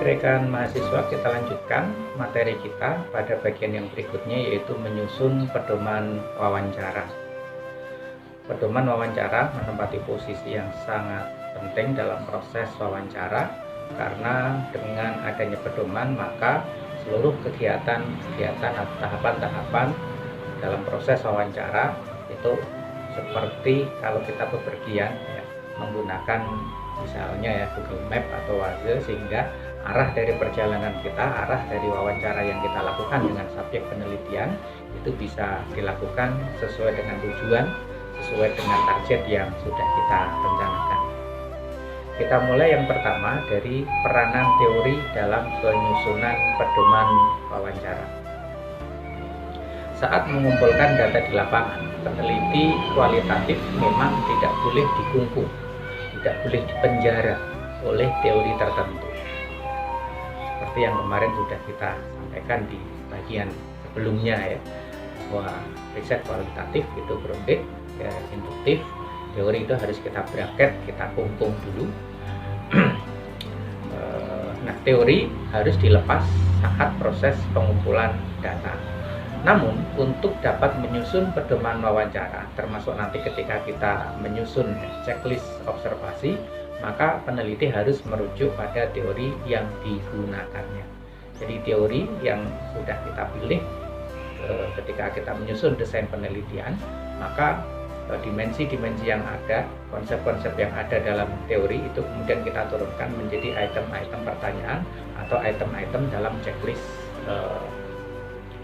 rekan mahasiswa, kita lanjutkan materi kita pada bagian yang berikutnya, yaitu menyusun pedoman wawancara. Pedoman wawancara menempati posisi yang sangat penting dalam proses wawancara, karena dengan adanya pedoman maka seluruh kegiatan-kegiatan atau tahapan-tahapan dalam proses wawancara itu seperti kalau kita bepergian ya, menggunakan misalnya ya Google Map atau Waze, sehingga arah dari perjalanan kita, arah dari wawancara yang kita lakukan dengan subjek penelitian itu bisa dilakukan sesuai dengan tujuan, sesuai dengan target yang sudah kita rencanakan. Kita mulai yang pertama dari peranan teori dalam penyusunan pedoman wawancara. Saat mengumpulkan data di lapangan, peneliti kualitatif memang tidak boleh dikungkung, tidak boleh dipenjara oleh teori tertentu. Seperti yang kemarin sudah kita sampaikan di bagian sebelumnya ya, bahwa riset kualitatif itu grounded, ya, induktif. Teori itu harus kita bracket, kita kungkung dulu. Nah, teori harus dilepas saat proses pengumpulan data. Namun, untuk dapat menyusun pedoman wawancara, termasuk nanti ketika kita menyusun checklist observasi, maka peneliti harus merujuk pada teori yang digunakannya. Jadi teori yang sudah kita pilih ketika kita menyusun desain penelitian, maka dimensi-dimensi yang ada, konsep-konsep yang ada dalam teori itu kemudian kita turunkan menjadi item-item pertanyaan atau item-item dalam checklist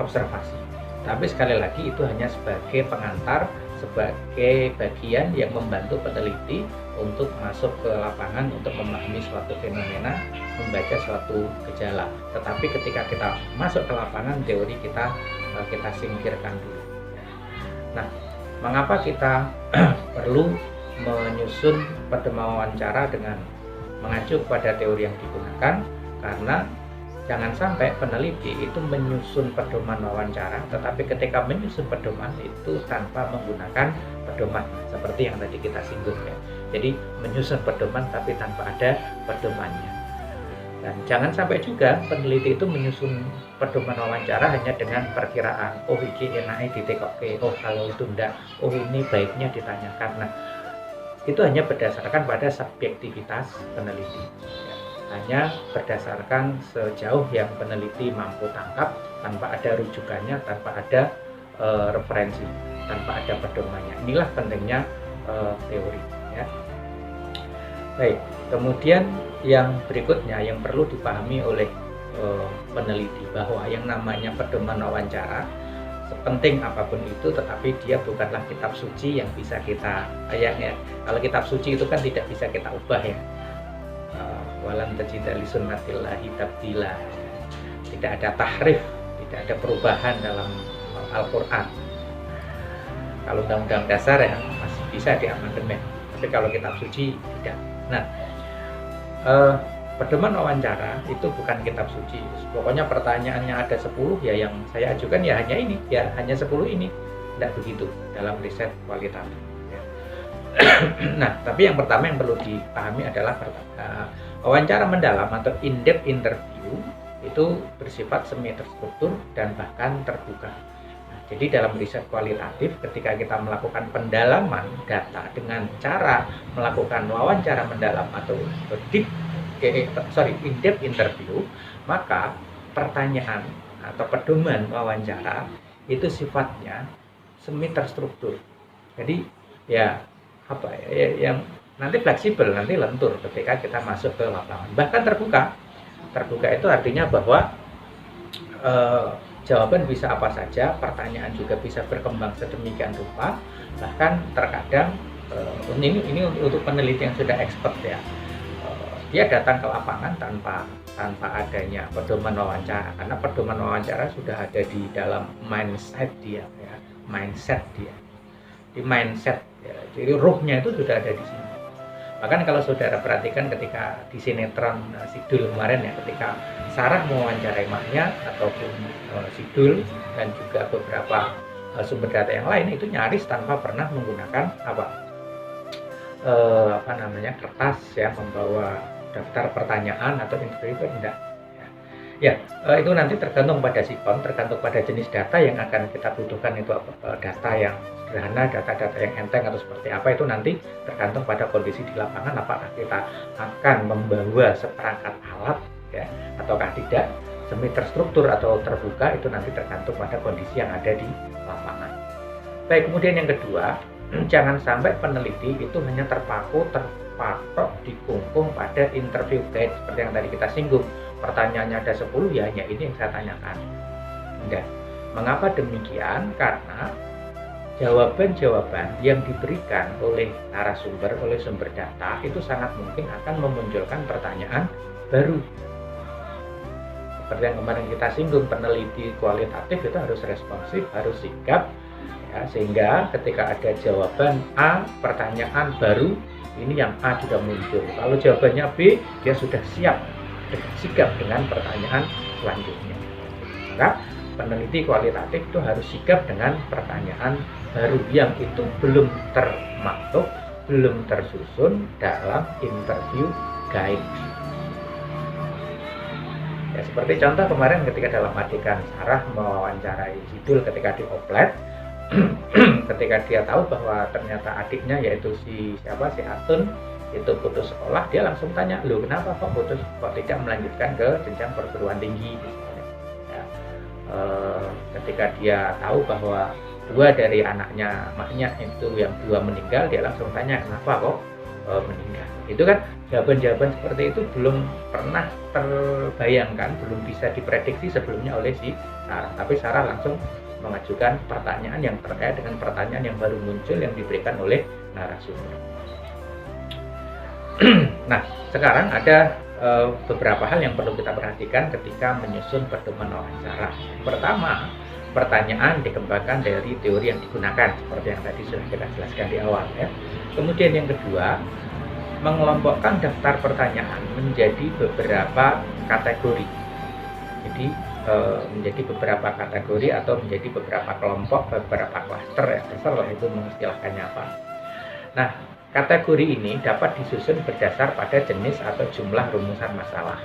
observasi. Tapi sekali lagi itu hanya sebagai pengantar, sebagai bagian yang membantu peneliti untuk masuk ke lapangan, untuk memahami suatu fenomena, membaca suatu gejala. Tetapi ketika kita masuk ke lapangan, teori kita singkirkan dulu. Nah, mengapa kita perlu menyusun pedoman wawancara dengan mengacu pada teori yang digunakan? Karena jangan sampai peneliti itu menyusun pedoman wawancara, tetapi ketika menyusun pedoman itu tanpa menggunakan pedoman, seperti yang tadi kita singgung ya. Jadi menyusun pedoman tapi tanpa ada pedomannya. Dan jangan sampai juga peneliti itu menyusun pedoman wawancara hanya dengan perkiraan, oh ini enaknya ditekoke, oh kalau itu enggak, oh ini baiknya ditanyakan. Nah, itu hanya berdasarkan pada subjektivitas peneliti. Hanya berdasarkan sejauh yang peneliti mampu tangkap, tanpa ada rujukannya, tanpa ada referensi, tanpa ada pedomannya. Inilah pentingnya teori ya. Baik, kemudian yang berikutnya yang perlu dipahami oleh peneliti, bahwa yang namanya pedoman wawancara, sepenting apapun itu, tetapi dia bukanlah kitab suci yang bisa kita kayaknya. Kalau kitab suci itu kan tidak bisa kita ubah ya. Walan tajida li sunnatillahi tabdila. Tidak ada tahrif, tidak ada perubahan dalam Al-Qur'an. Kalau undang-undang dasar ya masih bisa diamandemen, tapi kalau kitab suci tidak. Nah, pedoman wawancara itu bukan kitab suci. Pokoknya pertanyaannya ada 10 ya, yang saya ajukan ya hanya ini, ya hanya 10 ini. Tidak begitu dalam riset kualitatif. Nah, tapi yang pertama yang perlu dipahami adalah wawancara mendalam atau in-depth interview itu bersifat semi terstruktur dan bahkan terbuka. Nah, jadi dalam riset kualitatif, ketika kita melakukan pendalaman data dengan cara melakukan wawancara mendalam atau in-depth interview, maka pertanyaan atau pedoman wawancara itu sifatnya semi terstruktur. Jadi ya yang nanti fleksibel, nanti lentur ketika kita masuk ke lapangan. Bahkan terbuka. Terbuka itu artinya bahwa jawaban bisa apa saja, pertanyaan juga bisa berkembang sedemikian rupa. Bahkan terkadang ini untuk peneliti yang sudah expert ya, dia datang ke lapangan tanpa adanya pedoman wawancara, karena pedoman wawancara sudah ada di dalam mindset dia ya, di mindset ya. Jadi ruhnya itu sudah ada di sini. Bahkan kalau saudara perhatikan ketika di sinetron Sidul kemarin ya, ketika Sarah mewawancarai Mahnya ataupun Sidul dan juga beberapa sumber data yang lain, itu nyaris tanpa pernah menggunakan kertas ya, membawa daftar pertanyaan atau interview, itu enggak. Ya, itu nanti tergantung pada sifon, tergantung pada jenis data yang akan kita butuhkan itu data yang sederhana, data-data yang enteng atau seperti apa itu nanti tergantung pada kondisi di lapangan apakah kita akan membawa seperangkat alat ya ataukah tidak, semi terstruktur atau terbuka itu nanti tergantung pada kondisi yang ada di lapangan. Baik, kemudian yang kedua, jangan sampai peneliti itu hanya terpatok dikungkung pada interview guide seperti yang tadi kita singgung. Pertanyaannya ada 10, ya hanya ini yang saya tanyakan. Enggak. Mengapa demikian? Karena jawaban-jawaban yang diberikan oleh narasumber, oleh sumber data itu sangat mungkin akan memunculkan pertanyaan baru. Seperti yang kemarin kita singgung, peneliti kualitatif itu harus responsif, harus sigap, ya, sehingga ketika ada jawaban A, pertanyaan baru, ini yang A sudah muncul. Kalau jawabannya B, dia sudah siap sigap dengan pertanyaan selanjutnya. Maka peneliti kualitatif itu harus sigap dengan pertanyaan baru yang itu belum termaktub, belum tersusun dalam interview guide. Ya, seperti contoh kemarin ketika dalam adegan Sarah mewawancarai Sidul ketika di Oplet, ketika dia tahu bahwa ternyata adiknya yaitu si Atun itu putus sekolah, dia langsung tanya, loh kenapa kok putus, kok tidak melanjutkan ke jenjang perguruan tinggi misalnya. Ya, ketika dia tahu bahwa dua dari anaknya maknya itu yang dua meninggal, dia langsung tanya kenapa kok meninggal. Itu kan jawaban-jawaban seperti itu belum pernah terbayangkan, belum bisa diprediksi sebelumnya oleh si Sarah, tapi Sarah langsung mengajukan pertanyaan yang terkait dengan pertanyaan yang baru muncul yang diberikan oleh narasumber. Nah, sekarang ada beberapa hal yang perlu kita perhatikan ketika menyusun pedoman wawancara. Pertama, pertanyaan dikembangkan dari teori yang digunakan, seperti yang tadi sudah kita jelaskan di awal ya. Kemudian yang kedua, mengelompokkan daftar pertanyaan menjadi beberapa kategori. Jadi menjadi beberapa kategori atau menjadi beberapa kelompok, beberapa klaster ya, terserah itu mengistilahkannya apa. Nah, kategori ini dapat disusun berdasar pada jenis atau jumlah rumusan masalah.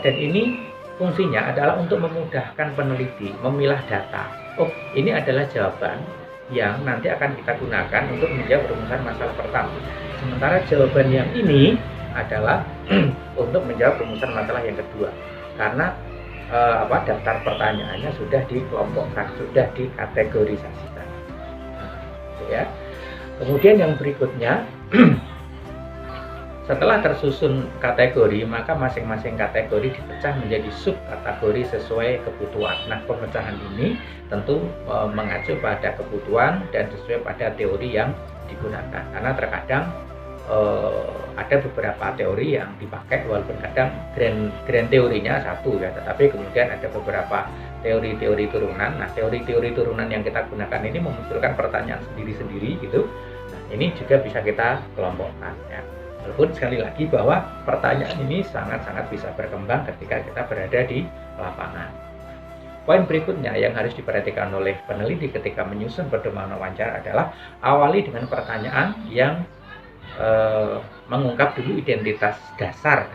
Dan ini fungsinya adalah untuk memudahkan peneliti memilah data. Oh, ini adalah jawaban yang nanti akan kita gunakan untuk menjawab rumusan masalah pertama. Sementara jawaban yang ini adalah untuk menjawab rumusan masalah yang kedua. Karena daftar pertanyaannya sudah dikelompokkan, sudah dikategorisasikan. Ya. Kemudian yang berikutnya, setelah tersusun kategori, maka masing-masing kategori dipecah menjadi subkategori sesuai kebutuhan. Nah, pemecahan ini tentu mengacu pada kebutuhan dan sesuai pada teori yang digunakan. Karena terkadang ada beberapa teori yang dipakai, walaupun kadang grand teorinya satu ya, tetapi kemudian ada beberapa teori-teori turunan. Nah, teori-teori turunan yang kita gunakan ini memunculkan pertanyaan sendiri-sendiri gitu. Nah, ini juga bisa kita kelompokkan ya. Walaupun sekali lagi bahwa pertanyaan ini sangat-sangat bisa berkembang ketika kita berada di lapangan. Poin berikutnya yang harus diperhatikan oleh peneliti ketika menyusun pedoman wawancara adalah awali dengan pertanyaan yang mengungkap dulu identitas dasar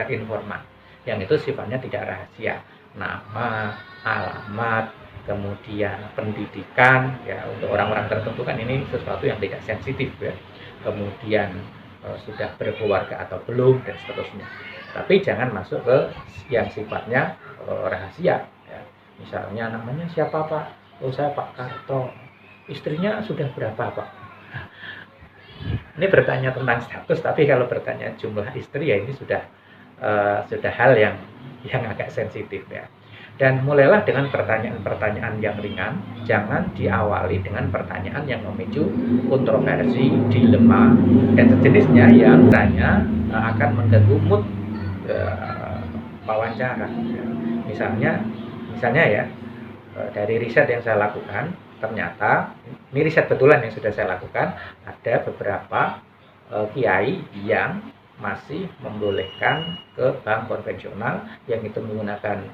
informan yang itu sifatnya tidak rahasia, nama, alamat, kemudian pendidikan ya, untuk orang-orang tertentu kan ini sesuatu yang tidak sensitif ya, kemudian sudah berkeluarga atau belum dan seterusnya. Tapi jangan masuk ke yang sifatnya rahasia ya. Misalnya namanya siapa Pak? Oh, saya Pak Karto. Istrinya sudah berapa Pak? Ini bertanya tentang status, tapi kalau bertanya jumlah istri ya ini sudah hal yang agak sensitif ya. Dan mulailah dengan pertanyaan-pertanyaan yang ringan, jangan diawali dengan pertanyaan yang memicu kontroversi, dilema, dan sejenisnya yang tanya akan mengganggu mood wawancara. Misalnya ya, dari riset yang saya lakukan, ternyata ini riset betulan yang sudah saya lakukan, ada beberapa kiai yang masih membolehkan ke bank konvensional yang itu menggunakan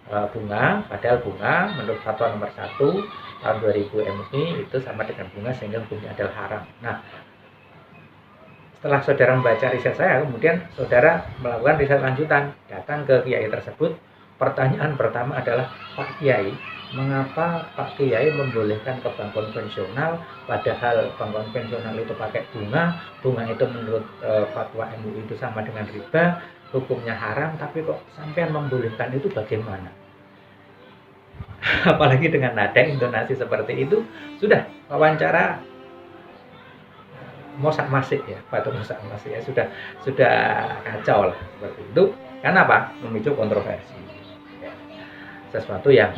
bunga, padahal bunga menurut fatwa nomor 1 tahun 2000 MUI itu sama dengan bunga sehingga hukumnya adalah haram. Nah, setelah saudara membaca riset saya, kemudian saudara melakukan riset lanjutan, datang ke kiai tersebut. Pertanyaan pertama adalah, Pak Kiai, mengapa Pak Kiai membolehkan ke bank konvensional, padahal bank konvensional itu pakai bunga, bunga itu menurut fatwa MUI itu sama dengan riba, hukumnya haram, tapi kok sampean membolehkan, itu bagaimana? Apalagi dengan nada intonasi seperti itu, sudah wawancara mosak masik ya, batu mosak masik ya, sudah kacau lah seperti itu. Karena apa? Memicu kontroversi ya. Sesuatu yang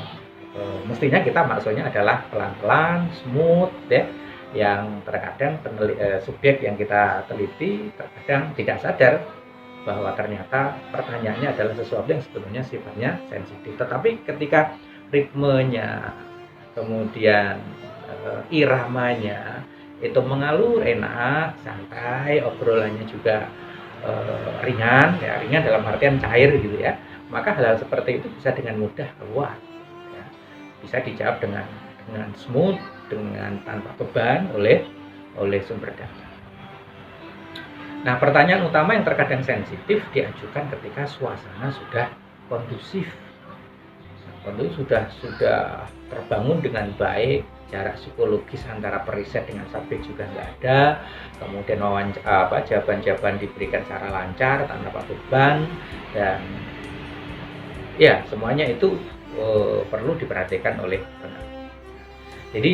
mestinya kita maksudnya adalah pelan-pelan, smooth ya, yang terkadang subjek yang kita teliti terkadang tidak sadar bahwa ternyata pertanyaannya adalah sesuatu yang sebetulnya sifatnya sensitif. Tetapi ketika ritmenya, kemudian iramanya itu mengalur enak, santai, obrolannya juga ringan, ya ringan dalam artian cair gitu ya, maka hal-hal seperti itu bisa dengan mudah keluar, ya. Bisa dijawab dengan smooth, dengan tanpa beban oleh sumber data. Nah, pertanyaan utama yang terkadang sensitif diajukan ketika suasana sudah kondusif, sudah terbangun dengan baik, jarak psikologis antara periset dengan subjek juga nggak ada, kemudian jawaban-jawaban diberikan secara lancar tanpa beban, dan ya semuanya itu perlu diperhatikan oleh peneliti. Jadi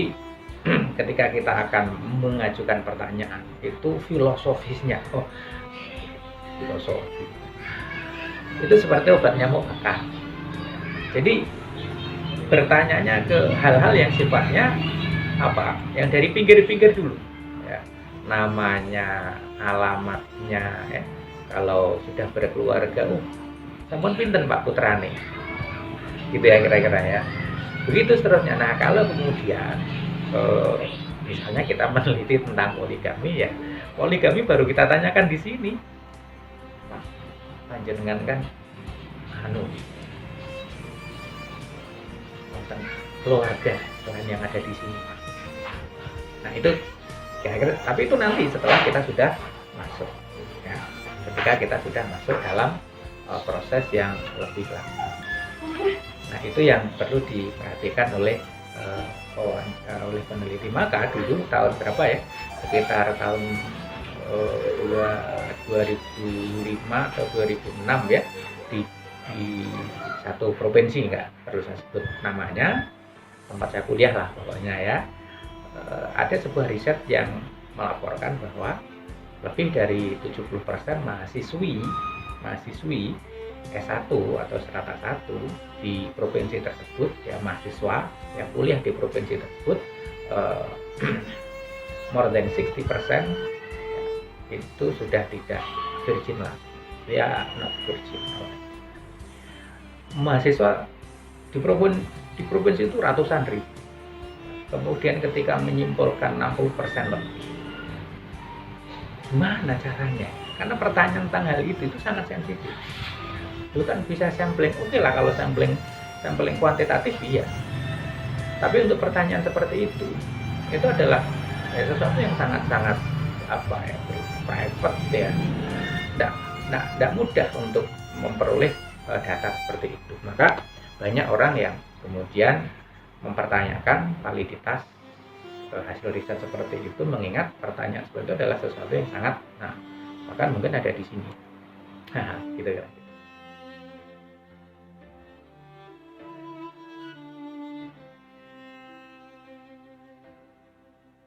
ketika kita akan mengajukan pertanyaan itu filosofisnya, filosofi itu seperti obat nyamuk akar. Jadi bertanyanya ke hal-hal yang sifatnya apa? Yang dari pinggir-pinggir dulu, ya. Namanya, alamatnya, ya. Kalau sudah berkeluarga, sampun pinten Pak putrane, gitu ya kira-kira ya. Begitu seterusnya. Nah, kalau kemudian misalnya kita meneliti tentang poligami ya, poligami baru kita tanyakan di sini, Pak, panjenengan kan keluarga selain yang ada di sini. Nah itu kira-kira, tapi itu nanti setelah kita sudah masuk, ya, ketika kita sudah masuk dalam proses yang lebih lama. Nah itu yang perlu diperhatikan oleh peneliti. Maka dulu tahun berapa ya, sekitar tahun 2005 atau 2006 ya, di satu provinsi, nggak perlu saya sebut namanya, tempat saya kuliah lah pokoknya ya, ada sebuah riset yang melaporkan bahwa lebih dari 70% mahasiswi S1 atau strata 1 di provinsi tersebut, ya mahasiswa yang kuliah di provinsi tersebut, more than 60% itu sudah tidak virgin lah, ya not virgin. Mahasiswa di provinsi itu ratusan ribu. Kemudian ketika menyimpulkan 60% lebih, gimana caranya? Karena pertanyaan tentang hal itu sangat sensitif. Itu kan bisa sampling, oke lah kalau sampling kuantitatif iya. Tapi untuk pertanyaan seperti itu adalah sesuatu yang sangat-sangat private ya. Tidak mudah untuk memperoleh data seperti itu. Maka banyak orang yang kemudian mempertanyakan validitas hasil riset seperti itu, mengingat pertanyaan seperti itu adalah sesuatu yang sangat, bahkan mungkin ada di sini, gitu ya.